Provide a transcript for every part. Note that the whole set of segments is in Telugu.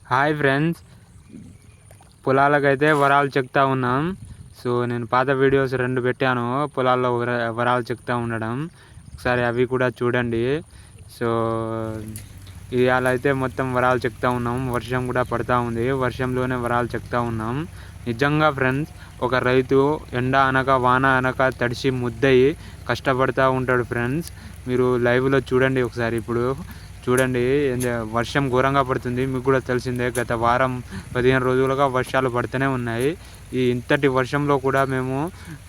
హాయ్ ఫ్రెండ్స్, పొలాలకైతే వరాలు చెక్తా ఉన్నాం. సో నేను పాత వీడియోస్ 2 పెట్టాను పొలాల్లో వరాలు చెక్తా ఉండడం. ఒకసారి అవి కూడా చూడండి. సో ఇవాళ అయితే మొత్తం వరాలు చెక్తా ఉన్నాం. వర్షం కూడా పడతా ఉంది. వర్షంలోనే వరాలు చెక్తా ఉన్నాం. నిజంగా ఫ్రెండ్స్, ఒక రైతు ఎండ అనక వాన అనక తడిసి ముద్దయి కష్టపడతా ఉంటాడు ఫ్రెండ్స్. మీరు లైవ్లో చూడండి ఒకసారి. ఇప్పుడు చూడండి, వర్షం ఘోరంగా పడుతుంది. మీకు కూడా తెలిసిందే, గత వారం 15 రోజులుగా వర్షాలు పడుతూనే ఉన్నాయి. ఈ ఇంతటి వర్షంలో కూడా మేము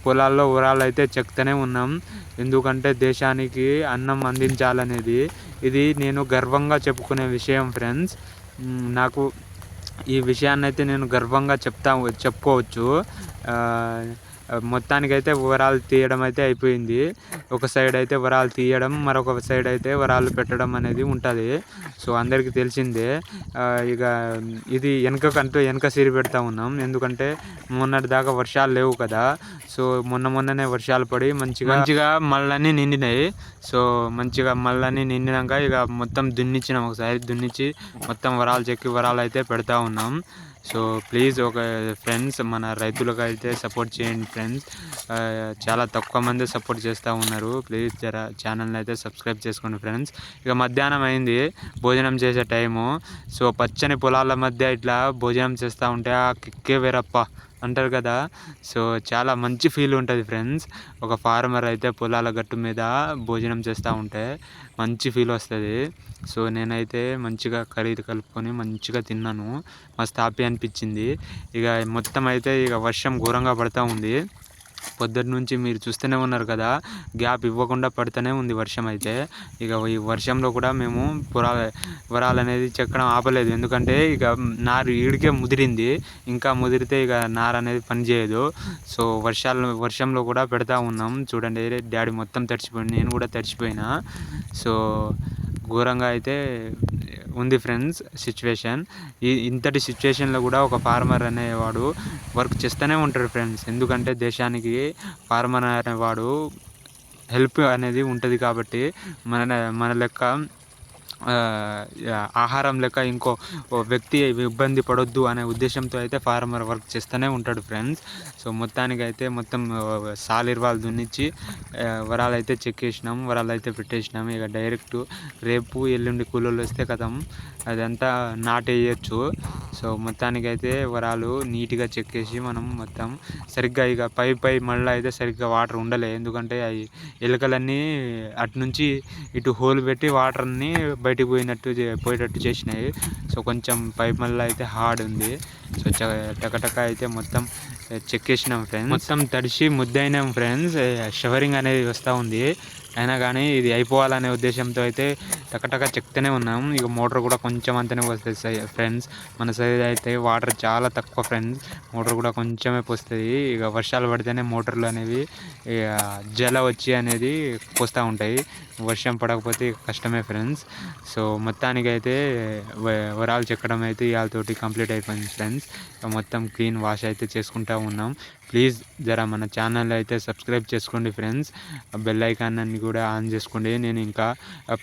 పొలాల్లో వరాలు అయితే చెక్తూనే ఉన్నాం. ఎందుకంటే దేశానికి అన్నం అందించాలనేది ఇది నేను గర్వంగా చెప్పుకునే విషయం ఫ్రెండ్స్. నాకు ఈ విషయాన్ని అయితే నేను గర్వంగా చెప్పుకోవచ్చు. మొత్తానికైతే వరాలు తీయడం అయితే అయిపోయింది. ఒక సైడ్ అయితే వరాలు తీయడం, మరొక సైడ్ అయితే వరాలు పెట్టడం అనేది ఉంటుంది. సో అందరికీ తెలిసిందే. ఇక ఇది వెనక సిరి పెడతా ఉన్నాం. ఎందుకంటే మొన్నటి దాకా వర్షాలు లేవు కదా. సో మొన్ననే వర్షాలు పడి మంచిగా మళ్ళీ నిండినాయి. సో మంచిగా మళ్ళీ నిండినాక ఇక మొత్తం దున్నిచ్చినాం. ఒకసారి దున్నిచ్చి మొత్తం వరాలు చెక్కి వరాలు అయితే పెడతా ఉన్నాం. సో ప్లీజ్ ఒక ఫ్రెండ్స్, మన రైతులకు అయితే సపోర్ట్ చేయండి ఫ్రెండ్స్. చాలా తక్కువ మంది సపోర్ట్ చేస్తూ ఉన్నారు. ప్లీజ్ జర ఛానల్ని అయితే సబ్స్క్రైబ్ చేసుకోండి ఫ్రెండ్స్. ఇక మధ్యాహ్నం అయింది, భోజనం చేసే టైము. సో పచ్చని పొలాల మధ్య ఇట్లా భోజనం చేస్తూ ఉంటే ఆ కిక్కే వేరప్ప అంటారు కదా. సో చాలా మంచి ఫీల్ ఉంటుంది ఫ్రెండ్స్. ఒక ఫార్మర్ అయితే పొలాల గట్టు మీద భోజనం చేస్తూ ఉంటే మంచి ఫీల్ వస్తుంది. సో నేనైతే మంచిగా కర్రీ కలుపుకొని మంచిగా తిన్నాను. మస్తు హ్యాపీ అనిపించింది. ఇక మొత్తం అయితే ఇక వర్షం ఘోరంగా పడుతూ ఉంది. పొద్దుటి నుంచి మీరు చూస్తూనే ఉన్నారు కదా, గ్యాప్ ఇవ్వకుండా పడుతూనే ఉంది వర్షం అయితే. ఇక ఈ వర్షంలో కూడా మేము వరాలు అనేది చెక్కడం ఆపలేదు. ఎందుకంటే ఇక నారు ఈడికే ముదిరింది. ఇంకా ముదిరితే ఇక నారు అనేది పనిచేయదు. సో వర్షంలో కూడా పెడతా ఉన్నాం. చూడండి, డాడీ మొత్తం తడిచిపోయింది, నేను కూడా తడిచిపోయినా. సో ఘోరంగా అయితే ఉంది ఫ్రెండ్స్ సిచ్యువేషన్. ఇంతటి సిచ్యువేషన్లో కూడా ఒక ఫార్మర్ అనేవాడు వర్క్ చేస్తూనే ఉంటాడు ఫ్రెండ్స్. ఎందుకంటే దేశానికి ఫార్మర్ అనేవాడు హెల్ప్ అనేది ఉంటుంది కాబట్టి మన లెక్క ఆహారం లెక్క ఇంకో వ్యక్తి ఇబ్బంది పడొద్దు అనే ఉద్దేశంతో అయితే ఫార్మర్ వర్క్ చేస్తూనే ఉంటాడు ఫ్రెండ్స్. సో మొత్తానికి అయితే మొత్తం సాలిర్వాలు దున్నిచ్చి వరాలు అయితే చెక్కేసినాం, వరాలు అయితే పెట్టేసినాం. ఇక డైరెక్ట్ రేపు ఎల్లుండి కూలీలు వస్తే కథం అదంతా నాటేయచ్చు. సో మొత్తానికైతే వరాలు నీట్గా చెక్కేసి మనం మొత్తం సరిగ్గా ఇక పై మళ్ళీ అయితే సరిగ్గా వాటర్ ఉండలే. ఎందుకంటే అవి ఎలుకలన్నీ అటు నుంచి ఇటు హోల్ పెట్టి వాటర్ని బయటికి పోయేటట్టు చేసినాయి. సో కొంచెం పైప్ మళ్ళీ అయితే హార్డ్ ఉంది. సో టకటక అయితే మొత్తం చెక్కేసినాం ఫ్రెండ్స్. మొత్తం తడిసి ముద్దయినాం ఫ్రెండ్స్. షవరింగ్ అనేది వస్తూ ఉంది. అయినా కానీ ఇది అయిపోవాలనే ఉద్దేశంతో అయితే టకటక చెక్తూనే ఉన్నాం. ఇక మోటార్ కూడా కొంచెం అంతనే వస్తుంది ఫ్రెండ్స్. మన సైడ్ అయితే వాటర్ చాలా తక్కువ ఫ్రెండ్స్. మోటార్ కూడా కొంచెమే పోస్తుంది. ఇక వర్షాలు పడితేనే మోటార్లు అనేవి జల వచ్చి అనేది పోస్తూ ఉంటాయి. వర్షం పడకపోతే కష్టమే ఫ్రెండ్స్. సో మొత్తానికైతే వరాలు చెక్కడం అయితే ఇవాళతోటి కంప్లీట్ అయిపోయింది ఫ్రెండ్స్. మొత్తం క్లీన్ వాష్ అయితే చేసుకుంటూ ఉన్నాం. ప్లీజ్ జర మన ఛానల్ అయితే సబ్స్క్రైబ్ చేసుకోండి ఫ్రెండ్స్. బెల్ ఐకాన్ అన్ని కూడా ఆన్ చేసుకోండి. నేను ఇంకా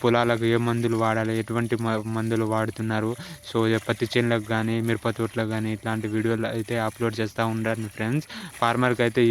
పొలాలకు ఏ మందులు వాడాలి, ఎటువంటి మందులు వాడుతున్నారు, సో పత్తి చేనులకు కానీ మిరప తోటలకు కానీ ఇట్లాంటి వీడియోలు అయితే అప్లోడ్ చేస్తూ ఉండండి ఫ్రెండ్స్. ఫార్మర్కి అయితే